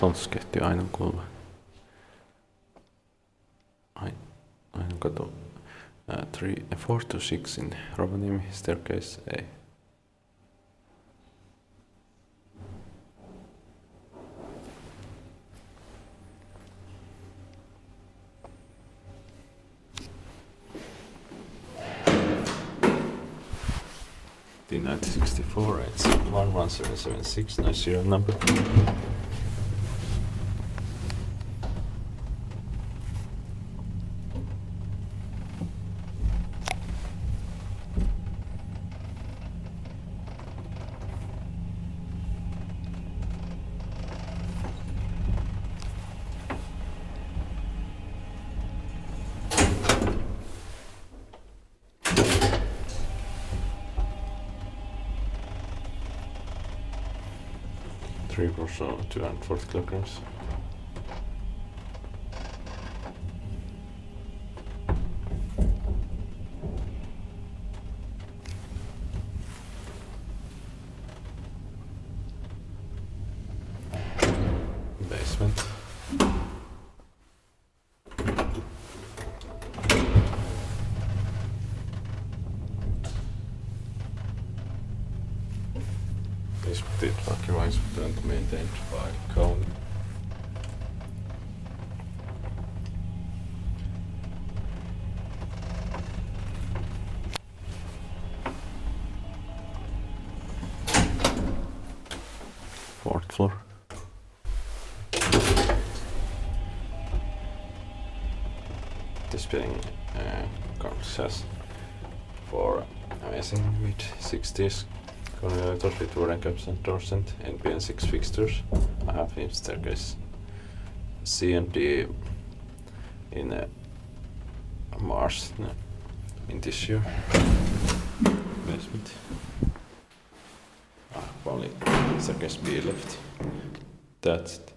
Sånt tehty Ainonkulla. Ainonkatu 4 to 6 in Rovaniemi, staircase A. The 1964, it's 11776, nice serial number. Three or so, 240 kilograms. Basement. This particular device was maintained by Kone. Fourth floor. This building has 4 amazing mid-60s elevators with wooden caps and doors and NPN6 fixtures. I have in staircase C and D in Mars in this year. Basement. Only staircase B left. That's it.